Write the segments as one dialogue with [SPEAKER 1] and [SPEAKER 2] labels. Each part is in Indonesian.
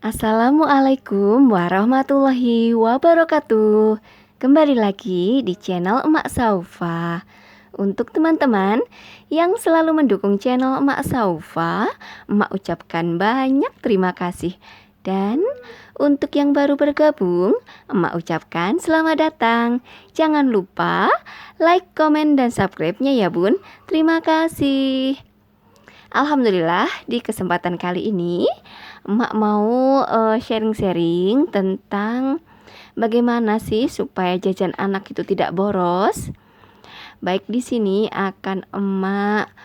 [SPEAKER 1] Assalamualaikum warahmatullahi wabarakatuh. Kembali lagi di channel Emak Saufa. Untuk teman-teman yang selalu mendukung channel Emak Saufa, Emak ucapkan banyak terima kasih. Dan untuk yang baru bergabung, Emak ucapkan selamat datang. Jangan lupa like, komen, dan subscribe-nya ya bun. Terima kasih. Alhamdulillah di kesempatan kali ini Emak mau sharing-sharing tentang bagaimana sih supaya jajan anak itu tidak boros. Baik, di sini akan Emak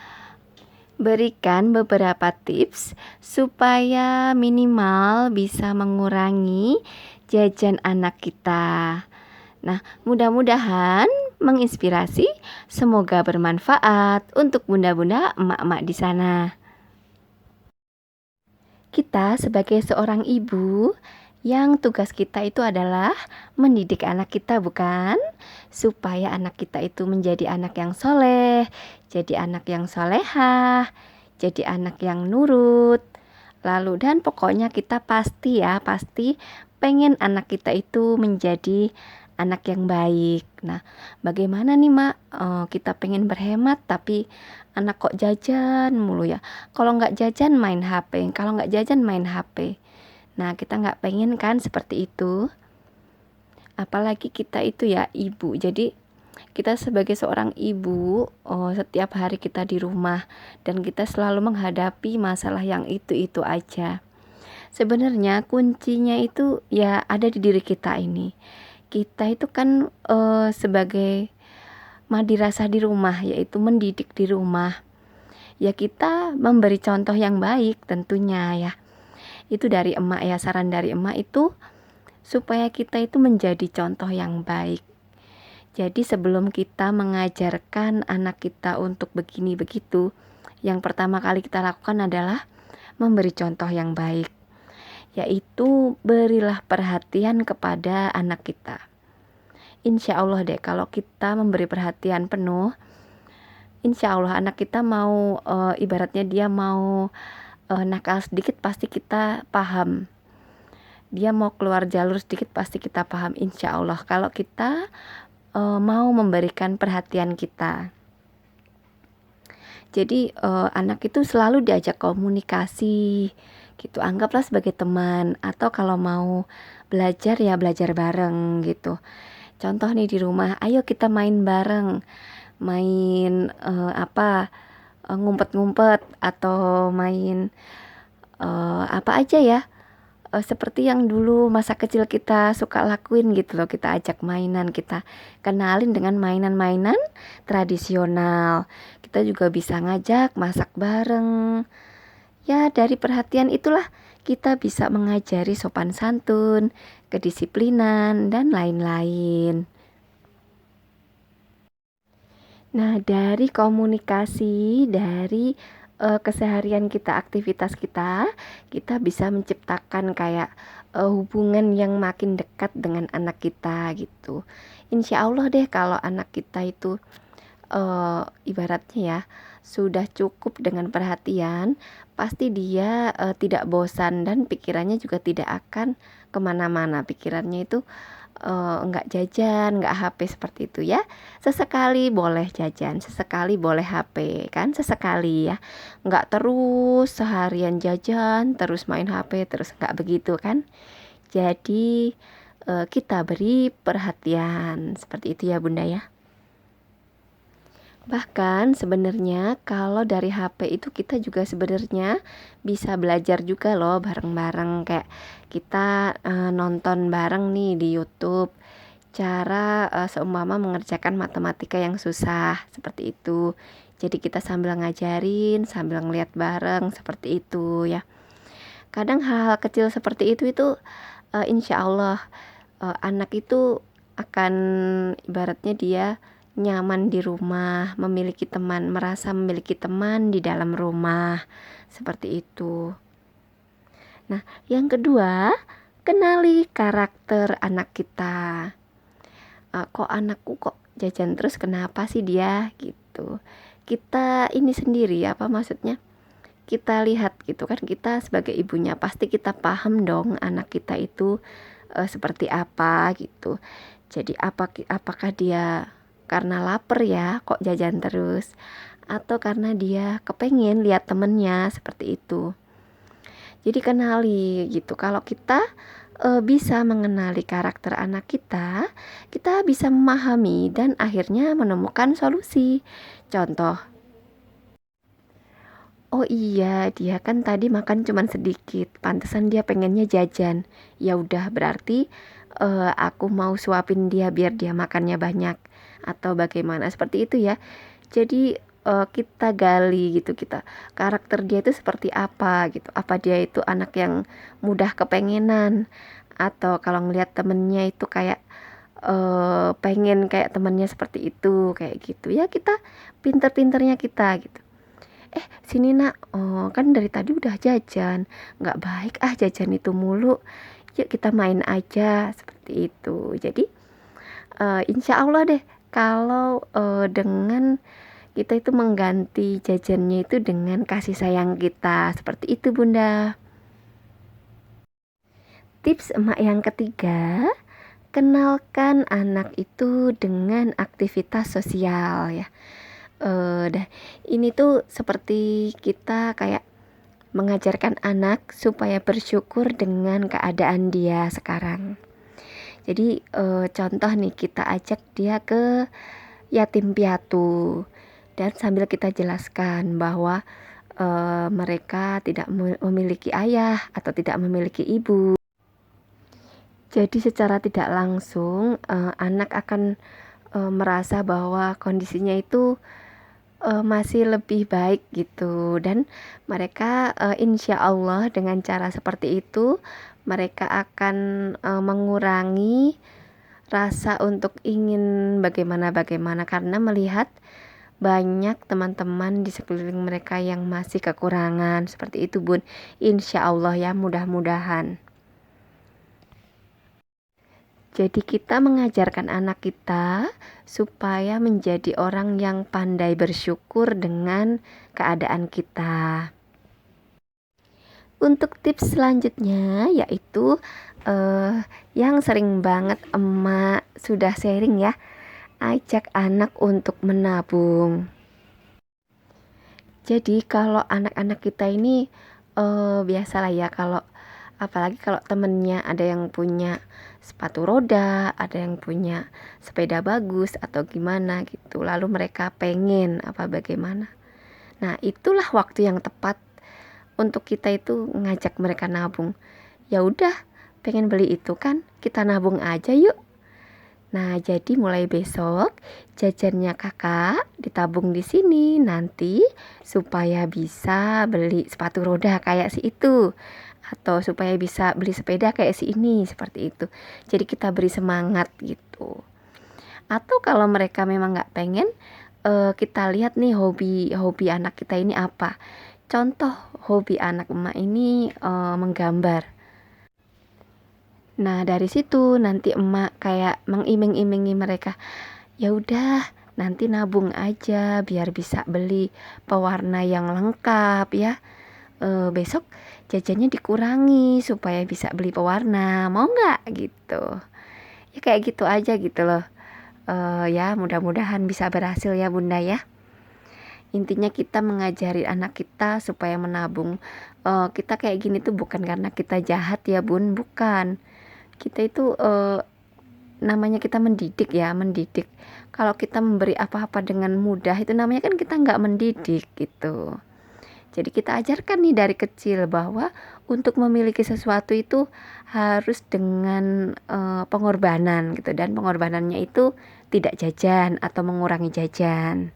[SPEAKER 1] berikan beberapa tips supaya minimal bisa mengurangi jajan anak kita. Nah, mudah-mudahan menginspirasi, semoga bermanfaat untuk bunda-bunda emak-emak di sana. Kita sebagai seorang ibu yang tugas kita itu adalah mendidik anak kita, bukan? Supaya anak kita itu menjadi anak yang soleh, jadi anak yang solehah, jadi anak yang nurut. Lalu dan pokoknya kita pasti pengen anak kita itu menjadi anak yang baik. Nah, bagaimana nih Mak? Kita pengen berhemat tapi anak kok jajan mulu ya. Kalau nggak jajan main HP, kalau nggak jajan main HP. Nah, kita nggak pengen kan seperti itu. Apalagi kita itu ya ibu. Jadi kita sebagai seorang ibu, setiap hari kita di rumah dan kita selalu menghadapi masalah yang itu-itu aja. Sebenarnya kuncinya itu ya ada di diri kita ini. Kita itu kan sebagai madrasah di rumah, yaitu mendidik di rumah. Ya kita memberi contoh yang baik tentunya ya. Itu dari emak ya, saran dari emak itu supaya kita itu menjadi contoh yang baik. Jadi sebelum kita mengajarkan anak kita untuk begini begitu, yang pertama kali kita lakukan adalah memberi contoh yang baik, yaitu berilah perhatian kepada anak kita. Insya Allah deh, kalau kita memberi perhatian penuh, insya Allah anak kita mau ibaratnya dia mau nakal sedikit pasti kita paham. Dia mau keluar jalur sedikit pasti kita paham, insya Allah, kalau kita mau memberikan perhatian kita. Jadi anak itu selalu diajak komunikasi gitu, anggaplah sebagai teman, atau kalau mau belajar ya belajar bareng gitu. Contoh nih di rumah, ayo kita main bareng, main ngumpet-ngumpet atau main apa aja ya, seperti yang dulu masa kecil kita suka lakuin gitu loh. Kita ajak mainan, kita kenalin dengan mainan-mainan tradisional. Kita juga bisa ngajak masak bareng. Ya dari perhatian itulah kita bisa mengajari sopan santun, kedisiplinan, dan lain-lain. Nah, dari komunikasi, dari keseharian kita, aktivitas kita, kita bisa menciptakan kayak hubungan yang makin dekat dengan anak kita gitu. Insya Allah deh kalau anak kita itu ibaratnya ya sudah cukup dengan perhatian, pasti dia tidak bosan dan pikirannya juga tidak akan kemana-mana. Pikirannya itu enggak jajan, enggak HP seperti itu ya. Sesekali boleh jajan, sesekali boleh HP, kan sesekali ya. Enggak terus seharian jajan, terus main HP, terus enggak begitu kan. Jadi kita beri perhatian seperti itu ya Bunda ya. Bahkan sebenarnya kalau dari HP itu kita juga sebenarnya bisa belajar juga loh bareng-bareng, kayak kita nonton bareng nih di YouTube cara seumpama mengerjakan matematika yang susah seperti itu. Jadi kita sambil ngajarin, sambil ngeliat bareng seperti itu ya. Kadang hal-hal kecil seperti itu insya Allah anak itu akan ibaratnya dia nyaman di rumah, memiliki teman, merasa memiliki teman di dalam rumah seperti itu. Nah, yang kedua, kenali karakter anak kita. Kok anakku kok jajan terus, kenapa sih dia gitu. Kita ini sendiri apa maksudnya? kita lihat gitu kan, kita sebagai ibunya pasti kita paham dong anak kita itu seperti apa gitu. Jadi apakah dia karena lapar ya kok jajan terus, atau karena dia kepengen lihat temennya seperti itu. Jadi kenali gitu. Kalau kita bisa mengenali karakter anak kita bisa memahami dan akhirnya menemukan solusi. Contoh, oh iya, dia kan tadi makan cuman sedikit, pantesan dia pengennya jajan. Ya udah, berarti aku mau suapin dia biar dia makannya banyak atau bagaimana seperti itu ya. Jadi kita gali gitu, kita karakter dia itu seperti apa gitu. Apa dia itu anak yang mudah kepengenan, atau kalau ngelihat temennya itu kayak pengen kayak temennya seperti itu, kayak gitu ya. Kita pinter-pinternya kita gitu. Sini nak, oh kan dari tadi udah jajan, nggak baik jajan itu mulu, yuk kita main aja, seperti itu. Jadi insya Allah deh, kalau dengan kita itu mengganti jajannya itu dengan kasih sayang kita, seperti itu Bunda. Tips emak yang ketiga, kenalkan anak itu dengan aktivitas sosial ya. Ini tuh seperti kita kayak mengajarkan anak supaya bersyukur dengan keadaan dia sekarang. Jadi contoh nih, kita ajak dia ke yatim piatu dan sambil kita jelaskan bahwa mereka tidak memiliki ayah atau tidak memiliki ibu. Jadi secara tidak langsung anak akan merasa bahwa kondisinya itu masih lebih baik gitu, dan mereka insya Allah dengan cara seperti itu mereka akan mengurangi rasa untuk ingin bagaimana karena melihat banyak teman-teman di sekeliling mereka yang masih kekurangan, seperti itu Bun. Insya Allah ya, mudah-mudahan. Jadi kita mengajarkan anak kita supaya menjadi orang yang pandai bersyukur dengan keadaan kita. Untuk tips selanjutnya yaitu yang sering banget emak sudah sharing ya, ajak anak untuk menabung. Jadi kalau anak-anak kita ini biasalah ya, kalau apalagi kalau temennya ada yang punya sepatu roda, ada yang punya sepeda bagus atau gimana gitu, lalu mereka pengen apa bagaimana. Nah itulah waktu yang tepat untuk kita itu ngajak mereka nabung. Ya udah, pengen beli itu kan, kita nabung aja yuk. Nah jadi mulai besok jajannya kakak ditabung di sini nanti supaya bisa beli sepatu roda kayak si itu, atau supaya bisa beli sepeda kayak si ini, seperti itu. Jadi kita beri semangat gitu. Atau kalau mereka memang nggak pengen, kita lihat nih hobi anak kita ini apa. Contoh hobi anak emak ini menggambar. Nah dari situ nanti emak kayak mengiming-imingi mereka, ya udah nanti nabung aja biar bisa beli pewarna yang lengkap ya. Besok jajannya dikurangi supaya bisa beli pewarna, mau nggak gitu ya, kayak gitu aja gitu loh. Ya mudah-mudahan bisa berhasil ya Bunda ya. Intinya kita mengajari anak kita supaya menabung. Kita kayak gini tuh bukan karena kita jahat ya Bun, bukan. Kita itu namanya kita mendidik ya, mendidik. Kalau kita memberi apa-apa dengan mudah itu namanya kan kita nggak mendidik gitu. Jadi kita ajarkan nih dari kecil bahwa untuk memiliki sesuatu itu harus dengan pengorbanan gitu, dan pengorbanannya itu tidak jajan atau mengurangi jajan.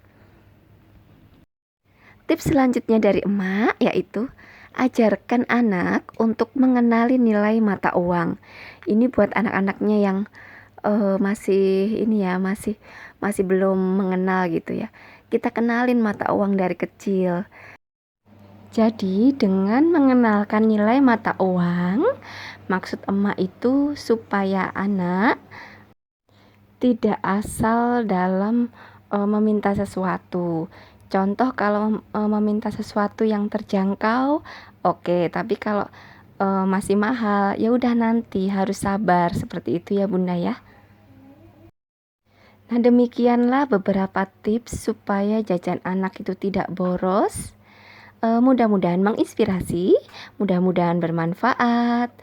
[SPEAKER 1] Tips selanjutnya dari emak yaitu ajarkan anak untuk mengenali nilai mata uang. Ini buat anak-anaknya yang masih ini ya, masih belum mengenal gitu ya. Kita kenalin mata uang dari kecil. Jadi dengan mengenalkan nilai mata uang, maksud emak itu supaya anak tidak asal dalam meminta sesuatu. Contoh kalau meminta sesuatu yang terjangkau, oke, tapi kalau masih mahal, ya udah nanti harus sabar seperti itu ya Bunda ya. Nah, demikianlah beberapa tips supaya jajan anak itu tidak boros. Mudah-mudahan menginspirasi, mudah-mudahan bermanfaat.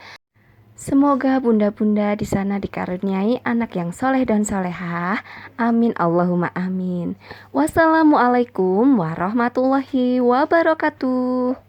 [SPEAKER 1] Semoga bunda-bunda di sana dikaruniai anak yang soleh dan solehah. Amin Allahumma amin. Wassalamualaikum warahmatullahi wabarakatuh.